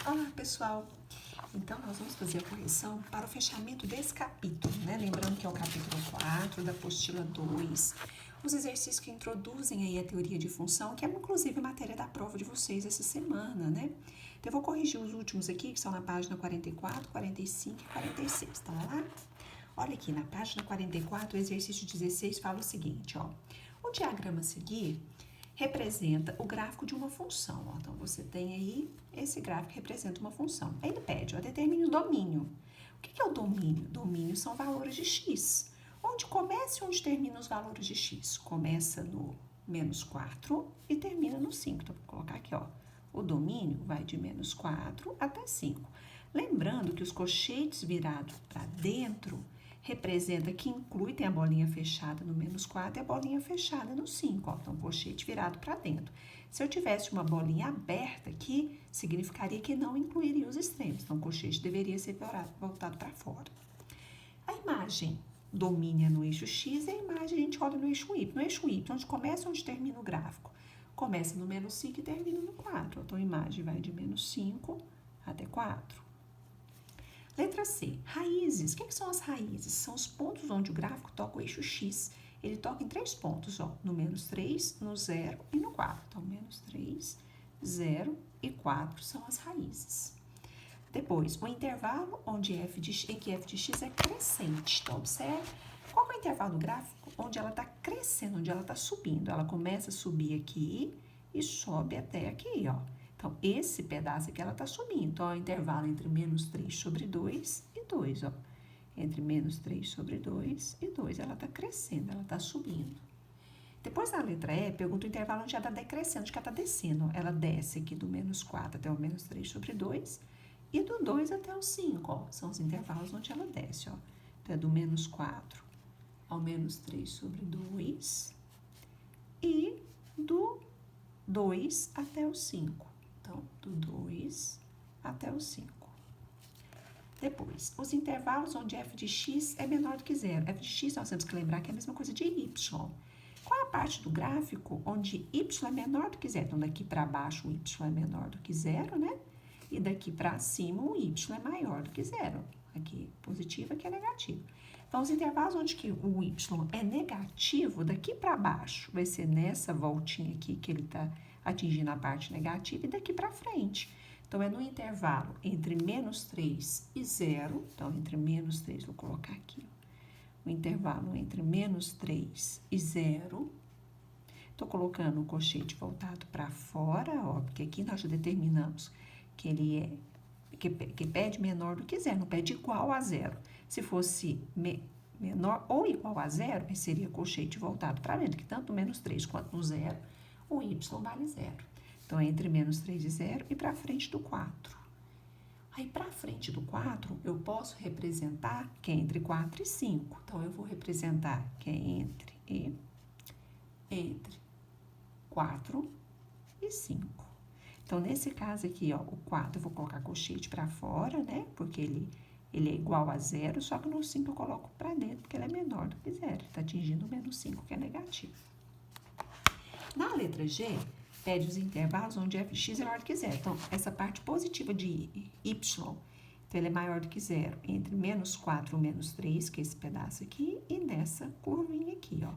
Olá, pessoal! Então, nós vamos fazer a correção para o fechamento desse capítulo, né? Lembrando que é o capítulo 4 da apostila 2, os exercícios que introduzem aí a teoria de função, que é inclusive matéria da prova de vocês essa semana, né? Então, eu vou corrigir os últimos aqui, que são na página 44, 45 e 46, tá lá? Olha aqui, na página 44, o exercício 16 fala o seguinte, ó. O diagrama a seguir representa o gráfico de uma função. Ó. Então, você tem aí esse gráfico que representa uma função. Aí ele pede, ó, determine o domínio. O que é o domínio? Domínio são valores de x. Onde começa e onde termina os valores de x? Começa no menos 4 e termina no 5. Então, vou colocar aqui, ó. O domínio vai de menos 4 até 5. Lembrando que os colchetes virados para dentro representa que inclui, tem a bolinha fechada no menos 4 e a bolinha fechada no 5, ó. Então, colchete virado para dentro. Se eu tivesse uma bolinha aberta aqui, significaria que não incluiria os extremos. Então, o colchete deveria ser voltado para fora. A imagem domínio no eixo X e a imagem a gente olha no eixo Y. No eixo Y, onde começa onde termina o gráfico. Começa no menos 5 e termina no 4. Então, a imagem vai de menos 5 até 4. Letra C, raízes. O que são as raízes? São os pontos onde o gráfico toca o eixo X. Ele toca em 3 pontos, ó, no menos 3, no 0 e no 4. Então, menos 3, 0 e 4 são as raízes. Depois, o intervalo em que f de x é crescente. Então, observe qual é o intervalo do gráfico onde ela está crescendo, onde ela está subindo. Ela começa a subir aqui e sobe até aqui, ó. Então, esse pedaço aqui, ela está subindo. Então, é o intervalo entre menos 3 sobre 2 e 2, ó. Entre menos 3 sobre 2 e 2. Ela está crescendo, ela está subindo. Depois, na letra E, pergunta o intervalo onde ela está decrescendo, onde ela está descendo. Ela desce aqui do menos 4 até o menos 3 sobre 2 e do 2 até o 5, ó. São os intervalos onde ela desce, ó. Então, é do menos 4 ao menos 3 sobre 2 e do 2 até o 5. Então, do 2 até o 5. Depois, os intervalos onde f de x é menor do que zero. F de x, nós temos que lembrar que é a mesma coisa de y. Qual é a parte do gráfico onde y é menor do que zero? Então, daqui para baixo, o y é menor do que zero, né? E daqui para cima, o y é maior do que zero. Aqui positivo, aqui é negativo. Então, os intervalos onde que o y é negativo, daqui para baixo, vai ser nessa voltinha aqui que ele está atingindo a parte negativa e daqui para frente. Então, é no intervalo entre menos 3 e 0. Então, entre menos 3, vou colocar aqui. O intervalo entre menos 3 e 0. Estou colocando o colchete voltado para fora, ó, porque aqui nós já determinamos que ele é, que pede menor do que 0, não pede igual a 0. Se fosse menor ou igual a 0, seria colchete voltado para dentro, que tanto no menos 3 quanto no 0, o y vale 0. Então, é entre menos 3 e 0 e para frente do 4. Aí, para frente do 4, eu posso representar que é entre 4 e 5. Então, eu vou representar que é entre 4 e 5. Então, nesse caso aqui, ó, o 4 eu vou colocar colchete para fora, né? Porque ele é igual a 0, só que no 5 eu coloco para dentro, porque ele é menor do que 0. Ele está atingindo o menos 5, que é negativo. Na letra G, pede os intervalos onde f de x é maior do que 0. Então, essa parte positiva de y, então, ele é maior do que 0 entre menos 4 e menos 3, que é esse pedaço aqui, e nessa curvinha aqui, ó.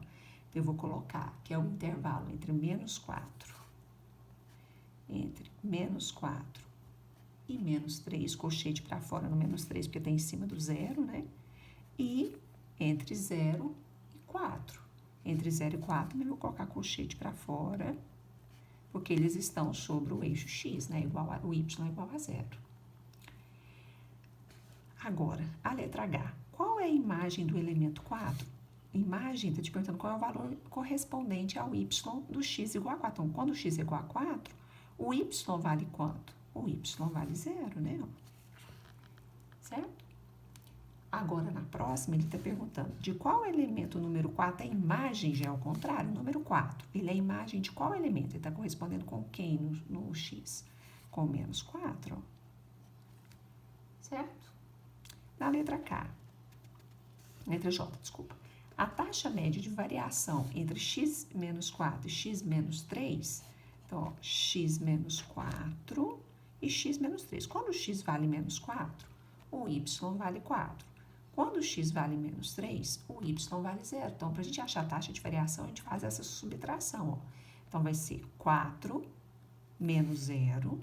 Eu vou colocar que é o intervalo entre menos 4 e menos 3, colchete para fora no menos 3, porque está em cima do 0, né? E entre 0 e 4. Entre 0 e 4, eu vou colocar colchete para fora, porque eles estão sobre o eixo x, né? O y é igual a 0. Agora, a letra H. Qual é a imagem do elemento 4? Imagem, está te perguntando qual é o valor correspondente ao y do x igual a 4. Então, quando o x é igual a 4, o y vale quanto? O y vale 0, né? Certo? Agora, na próxima, ele está perguntando de qual elemento o número 4 a imagem já é ao contrário? O número 4, ele é a imagem de qual elemento? Ele está correspondendo com quem no x? Com menos 4, ó. Certo? Na letra K, letra J, desculpa. A taxa média de variação entre x menos 4 e x menos 3, então, ó, x menos 4 e x menos 3. Quando o x vale menos 4, o y vale 4. Quando o x vale menos 3, o y vale 0. Então, para a gente achar a taxa de variação, a gente faz essa subtração. Ó. Então, vai ser 4 menos 0,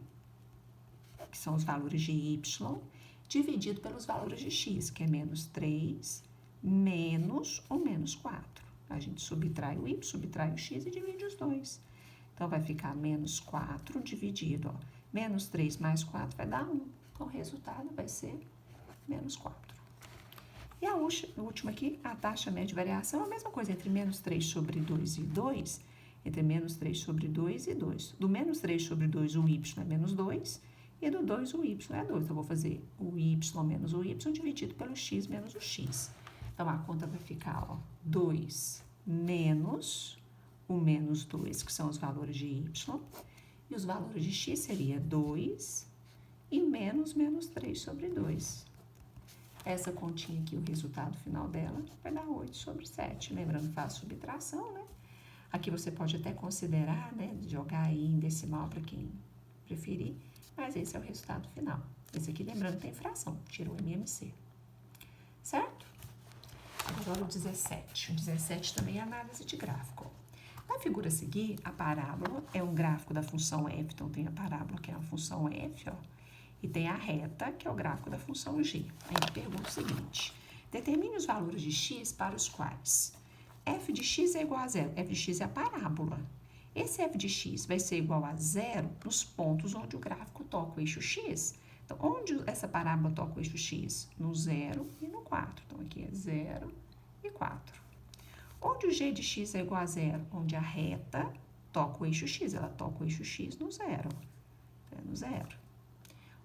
que são os valores de y, dividido pelos valores de x, que é menos 3, menos ou menos 4. A gente subtrai o y, subtrai o x e divide os dois. Então, vai ficar menos 4 dividido, ó. Menos 3 mais 4 vai dar 1. Então, o resultado vai ser menos 4. E a última aqui, a taxa média de variação, é a mesma coisa entre menos 3 sobre 2 e 2, entre menos 3 sobre 2 e 2. Do menos 3 sobre 2, o y é menos 2, e do 2, o y é 2. Então, eu vou fazer o y menos o y dividido pelo x menos o x. Então, a conta vai ficar, ó, 2 menos o menos 2, que são os valores de y, e os valores de x seria 2 e menos 3 sobre 2. Essa continha aqui, o resultado final dela, vai dar 8 sobre 7. Lembrando que faz subtração, né? Aqui você pode até considerar, né, jogar aí em decimal para quem preferir, mas esse é o resultado final. Esse aqui, lembrando, tem fração, tira o MMC. Certo? Agora o 17. O 17 também é análise de gráfico. Na figura a seguir, a parábola é um gráfico da função f, então tem a parábola que é a função f, ó, e tem a reta, que é o gráfico da função g. Aí ele pergunta o seguinte: determine os valores de x para os quais f de x é igual a 0. F de x é a parábola. Esse f de x vai ser igual a 0 nos pontos onde o gráfico toca o eixo x. Então, onde essa parábola toca o eixo x? No 0 e no 4. Então, aqui é 0 e 4. Onde o g de x é igual a 0? Onde a reta toca o eixo x. Ela toca o eixo x no 0. É no 0.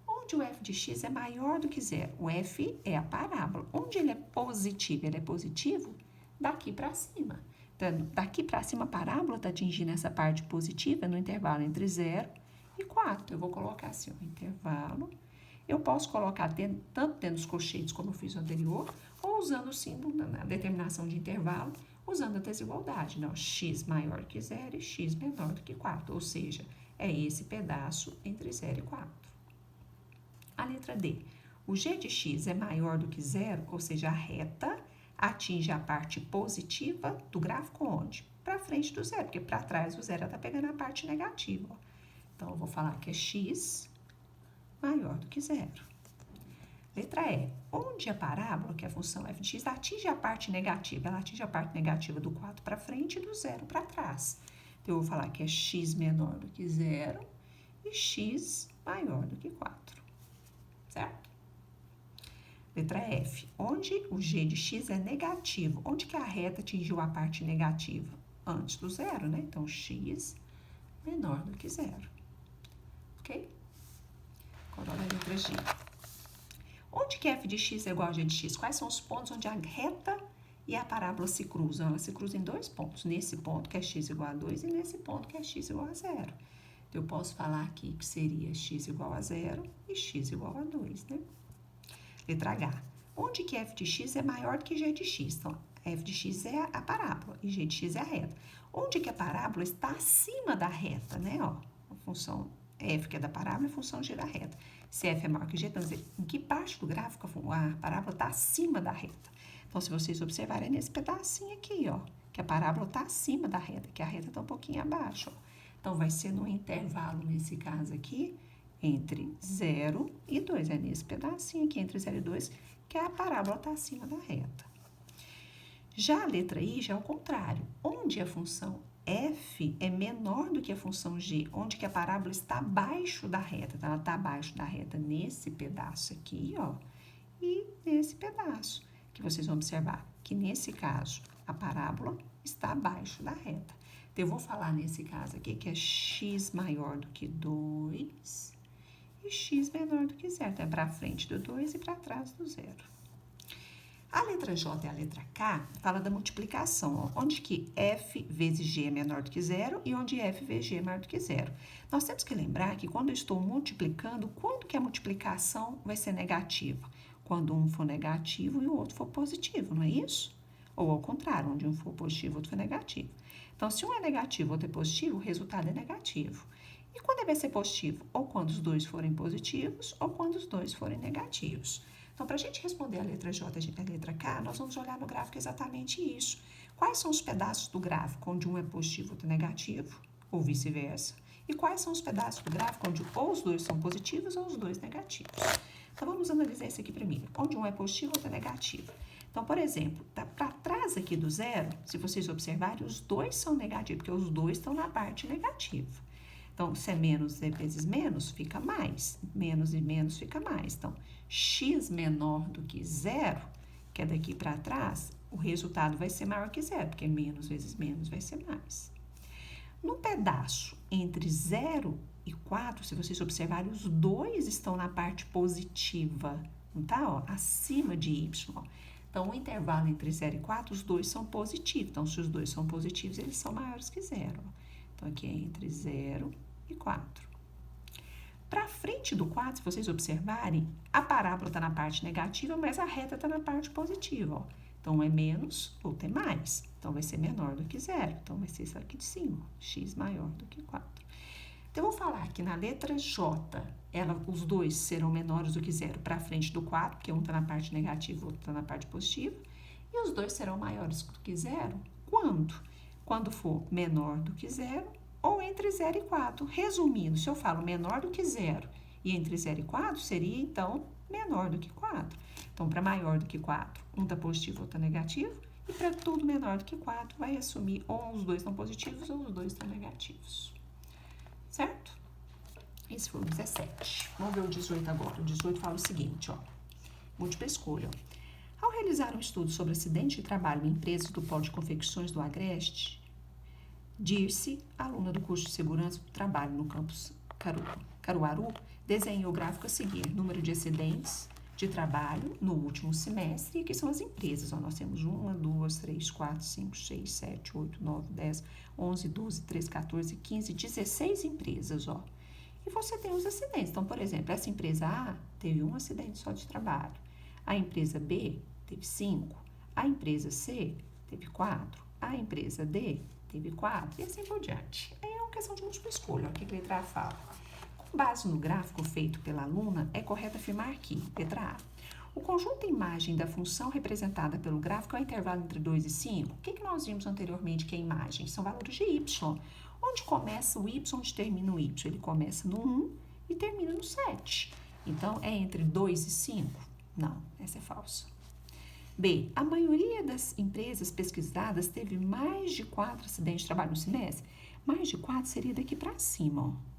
Onde o f de x é maior do que 0? O f é a parábola. Onde ele é positivo? Ele é positivo daqui para cima. Então, daqui para cima, a parábola está atingindo essa parte positiva no intervalo entre 0 e 4. Eu vou colocar assim, ó, intervalo. Eu posso colocar tanto dentro dos colchetes, como eu fiz no anterior, ou usando o símbolo na determinação de intervalo, usando a desigualdade, né? X maior que 0 e x menor do que 4. Ou seja, é esse pedaço entre 0 e 4. A letra D. O g de x é maior do que 0, ou seja, a reta atinge a parte positiva do gráfico onde? Para frente do 0, porque para trás do 0 ela está pegando a parte negativa. Ó. Então, eu vou falar que é x maior do que 0. Letra E. Onde a parábola, que é a função f de x, atinge a parte negativa? Ela atinge a parte negativa do 4 para frente e do 0 para trás. Então, eu vou falar que é x menor do que 0 e x maior do que 4. Certo? Letra F. Onde o g de x é negativo? Onde que a reta atingiu a parte negativa? Antes do 0, né? Então, x menor do que 0. Ok? Agora, a letra G. Onde que f de x é igual a g de x? Quais são os pontos onde a reta e a parábola se cruzam? Ela se cruzam em dois pontos. Nesse ponto, que é x igual a 2, e nesse ponto, que é x igual a 0. Então, eu posso falar aqui que seria x igual a 0 e x igual a 2, né? Letra H. Onde que f de x é maior do que g de x? Então, f de x é a parábola e g de x é a reta. Onde que a parábola está acima da reta, né? Ó, a função f, que é da parábola, e a função g da reta. Se f é maior que g, então, em que parte do gráfico a parábola está acima da reta? Então, se vocês observarem, é nesse pedacinho aqui, ó, que a parábola está acima da reta, que a reta está um pouquinho abaixo, ó. Então, vai ser no intervalo, nesse caso aqui, entre 0 e 2. É nesse pedacinho aqui, entre 0 e 2, que a parábola está acima da reta. Já a letra I, já é o contrário. Onde a função f é menor do que a função g, onde que a parábola está abaixo da reta. Então, ela está abaixo da reta nesse pedaço aqui, ó, e nesse pedaço, que vocês vão observar que, nesse caso, a parábola está abaixo da reta. Então, eu vou falar nesse caso aqui que é x maior do que 2 e x menor do que 0. Então, é para frente do 2 e para trás do 0. A letra J e a letra K fala da multiplicação, ó, onde que f vezes g é menor do que 0 e onde f vezes g é maior do que 0. Nós temos que lembrar que quando eu estou multiplicando, quando que a multiplicação vai ser negativa? Quando um for negativo e o outro for positivo, não é isso? Ou ao contrário, onde um for positivo e o outro for negativo. Então, se um é negativo e o outro é positivo, o resultado é negativo. E quando ele vai ser positivo? Ou quando os dois forem positivos, ou quando os dois forem negativos. Então, para a gente responder a letra J e a letra K, nós vamos olhar no gráfico exatamente isso. Quais são os pedaços do gráfico onde um é positivo e outro é negativo, ou vice-versa? E quais são os pedaços do gráfico onde ou os dois são positivos ou os dois negativos? Então, vamos analisar isso aqui primeiro. Onde um é positivo e outro é negativo. Então, por exemplo, tá para trás aqui do zero, se vocês observarem, os dois são negativos, porque os dois estão na parte negativa. Então, se é menos vezes menos, fica mais. Menos e menos fica mais. Então, x menor do que zero, que é daqui para trás, o resultado vai ser maior que zero, porque menos vezes menos vai ser mais. No pedaço entre 0 e 4, se vocês observarem, os dois estão na parte positiva, não tá? Ó, acima de y. Então, o intervalo entre 0 e 4, os dois são positivos. Então, se os dois são positivos, eles são maiores que 0. Então, aqui é entre 0 e 4. Para frente do 4, se vocês observarem, a parábola está na parte negativa, mas a reta está na parte positiva, ó. Então, um é menos, outro é mais. Então, vai ser menor do que 0. Então, vai ser isso aqui de cima, x maior do que 4. Então, eu vou falar que na letra J, os dois serão menores do que 0 para frente do 4, porque um está na parte negativa, o outro está na parte positiva. E os dois serão maiores do que 0 quando? Quando for menor do que 0 ou entre 0 e 4. Resumindo, se eu falo menor do que 0 e entre 0 e 4, seria, então, menor do que 4. Então, para maior do que 4, um está positivo, outro está negativo. E para tudo menor do que 4, vai assumir ou os dois estão positivos ou os dois estão negativos. Certo? Esse foi o 17. Vamos ver o 18 agora. O 18 fala o seguinte, ó. Múltipla escolha. Ao realizar um estudo sobre acidente de trabalho em empresas do polo de confecções do Agreste, Dirce, aluna do curso de segurança do trabalho no campus Caruaru, desenhou o gráfico a seguir: número de acidentes de trabalho no último semestre, e aqui são as empresas, ó, nós temos 1, 2, 3, 4, 5, 6, 7, 8, 9, 10, 11, 12, 13, 14, 15, 16 empresas, ó. E você tem os acidentes. Então, por exemplo, essa empresa A teve um acidente só de trabalho, a empresa B teve 5, a empresa C teve 4, a empresa D teve 4, e assim por diante. Aí é uma questão de múltipla escolha, ó, o que a letra A fala. Com base no gráfico feito pela aluna, é correto afirmar aqui, letra A. O conjunto imagem da função representada pelo gráfico é o intervalo entre 2 e 5. O que nós vimos anteriormente que é imagem? São valores de y. Onde começa o y, onde termina o y? Ele começa no 1 e termina no 7. Então, é entre 2 e 5? Não, essa é falsa. B. A maioria das empresas pesquisadas teve mais de 4 acidentes de trabalho no semestre. Mais de 4 seria daqui para cima, ó.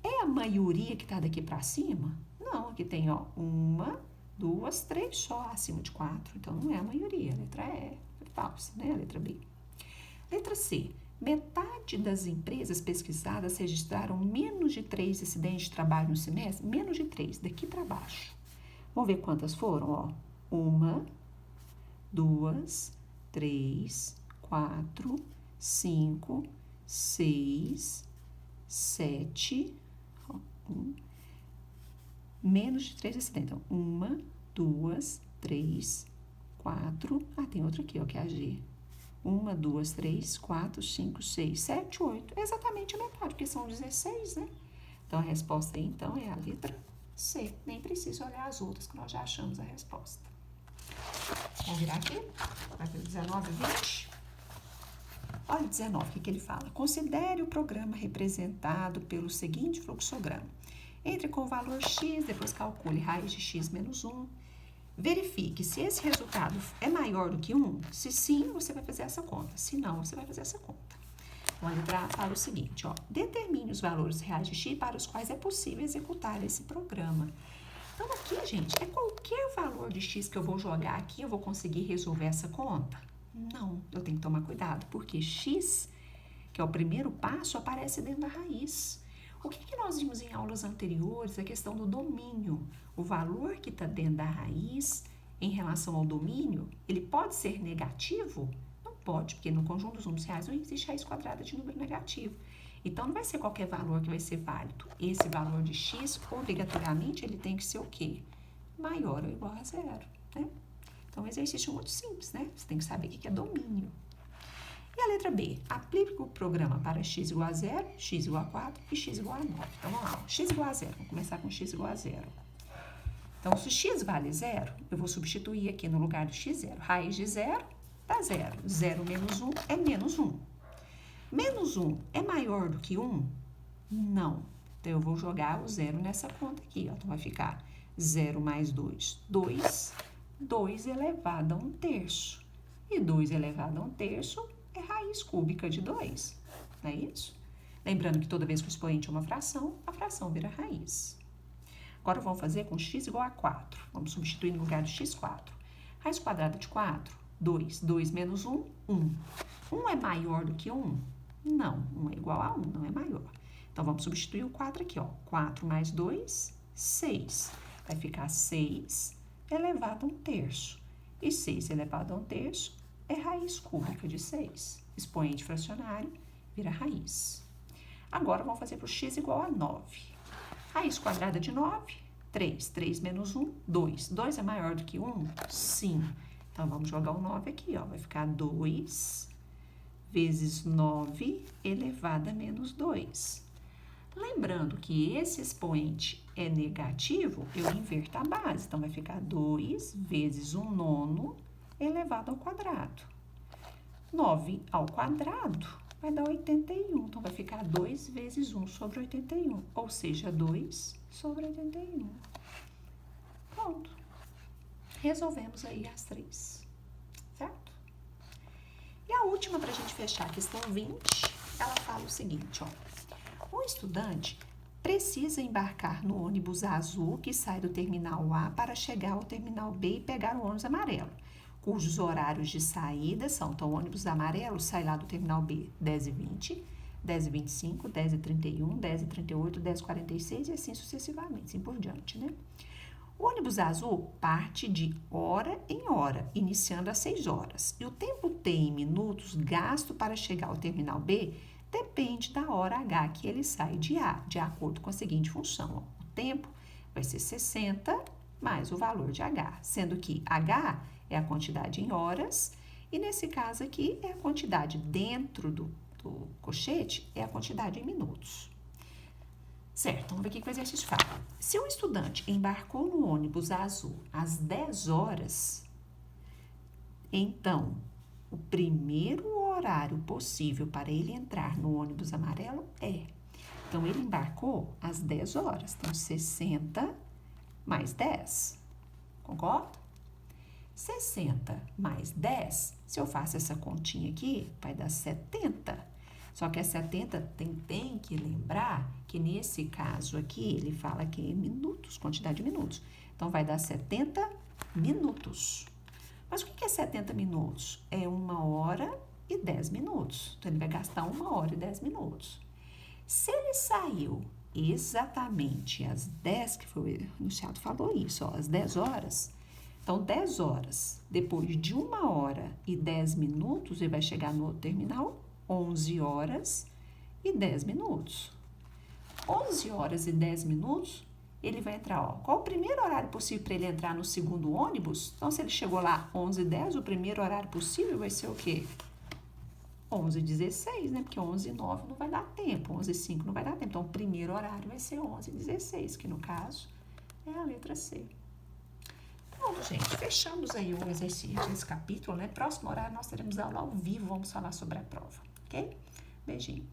É a maioria que está daqui para cima? Não, aqui tem, ó, 1, 2, 3 só acima de 4. Então, não é a maioria. A letra E é falsa, né? A letra B. Letra C. Metade das empresas pesquisadas registraram menos de 3 acidentes de trabalho no semestre. Menos de 3, daqui para baixo. Vamos ver quantas foram, ó. 1, 2, 3, 4, 5, 6, 7... menos de 3 acidentes. Então, 1, 2, 3, 4. Tem outra aqui, ó, que é a G. 1, 2, 3, 4, 5, 6, 7, 8. É exatamente a metade, porque são 16, né? Então, a resposta aí, então, é a letra C. Nem preciso olhar as outras, que nós já achamos a resposta. Vamos virar aqui. Vai para 19 e 20. Olha o 19, o que ele fala? Considere o programa representado pelo seguinte fluxograma. Entre com o valor x, depois calcule raiz de x menos 1. Verifique se esse resultado é maior do que 1. Se sim, você vai fazer essa conta. Se não, você vai fazer essa conta. Então, a letra A fala o seguinte, ó. Determine os valores reais de x para os quais é possível executar esse programa. Então, aqui, gente, é qualquer valor de x que eu vou jogar aqui, eu vou conseguir resolver essa conta? Não, eu tenho que tomar cuidado, porque x, que é o primeiro passo, aparece dentro da raiz. O que nós vimos em aulas anteriores? A questão do domínio. O valor que está dentro da raiz, em relação ao domínio, ele pode ser negativo? Não pode, porque no conjunto dos números reais não existe raiz quadrada de número negativo. Então, não vai ser qualquer valor que vai ser válido. Esse valor de x, obrigatoriamente, ele tem que ser o quê? Maior ou igual a 0, né? Então, um exercício muito simples, né? Você tem que saber o que é domínio. E a letra B, aplique o programa para x igual a 0, x igual a 4 e x igual a 9. Então, vamos lá, x igual a 0, vamos começar com x igual a 0. Então, se x vale 0, eu vou substituir aqui no lugar do x0. Raiz de 0 dá 0. 0 menos 1 é menos 1. Menos 1 é maior do que 1? Não. Então, eu vou jogar o 0 nessa conta aqui, ó. Então, vai ficar 0 mais 2, 2. 2 elevado a 1/3. E 2 elevado a 1/3 é raiz cúbica de 2. Não é isso? Lembrando que toda vez que o expoente é uma fração, a fração vira raiz. Agora, vamos fazer com x igual a 4. Vamos substituir no lugar do x4. Raiz quadrada de 4, 2. 2 menos 1, 1. 1 é maior do que 1? Não. 1 é igual a 1, não é maior. Então, vamos substituir o 4 aqui, ó. 4 mais 2, 6. Vai ficar 6 elevado a 1/3. E 6 elevado a 1/3 é raiz cúbica de 6. Expoente fracionário vira raiz. Agora, vamos fazer para o x igual a 9. Raiz quadrada de 9, 3. 3 menos 1, 2. 2 é maior do que 1? Sim. Então, vamos jogar o 9 aqui, ó. Vai ficar 2 vezes 9 elevado a menos 2. Lembrando que esse expoente é negativo, eu inverto a base. Então, vai ficar 2 vezes 1/9 elevado ao quadrado. 9 ao quadrado vai dar 81. Então, vai ficar 2 vezes 1 sobre 81. Ou seja, 2 sobre 81. Pronto. Resolvemos aí as 3. Certo? E a última, para a gente fechar, a questão 20, ela fala o seguinte, ó. O estudante precisa embarcar no ônibus azul que sai do terminal A para chegar ao terminal B e pegar o ônibus amarelo, cujos horários de saída são, então, o ônibus amarelo sai lá do terminal B 10h20, 10h25, 10h31, 10h38, 10h46 e assim sucessivamente, assim por diante, né? O ônibus azul parte de hora em hora, iniciando às 6 horas. E o tempo T em minutos gasto para chegar ao terminal B depende da hora H que ele sai de A, de acordo com a seguinte função. Ó. O tempo vai ser 60 mais o valor de H, sendo que H é a quantidade em horas e, nesse caso aqui, é a quantidade dentro do colchete, é a quantidade em minutos. Certo, vamos ver o que o exercício fala. Se o estudante embarcou no ônibus azul às 10 horas, então, o primeiro horário possível para ele entrar no ônibus amarelo é... Então, ele embarcou às 10 horas. Então, 60 mais 10. Concorda? 60 mais 10, se eu faço essa continha aqui, vai dar 70. Só que é 70, tem que lembrar que nesse caso aqui, ele fala que é minutos, quantidade de minutos. Então, vai dar 70 minutos. Mas o que é 70 minutos? É 1 hora e 10 minutos. Então, ele vai gastar 1 hora e 10 minutos. Se ele saiu exatamente às 10, que foi o enunciado falou isso, ó, às 10 horas. Então, 10 horas, depois de 1 hora e 10 minutos, ele vai chegar no outro terminal, 11 horas e 10 minutos. 11 horas e 10 minutos, ele vai entrar, ó. Qual o primeiro horário possível para ele entrar no segundo ônibus? Então, se ele chegou lá 11h10, o primeiro horário possível vai ser o quê? 11h16, né? Porque 11h09 não vai dar tempo, 11h05 não vai dar tempo. Então, o primeiro horário vai ser 11h16, que no caso é a letra C. Pronto, gente, fechamos aí o exercício desse capítulo, né? Próximo horário nós teremos aula ao vivo, vamos falar sobre a prova, ok? Beijinho.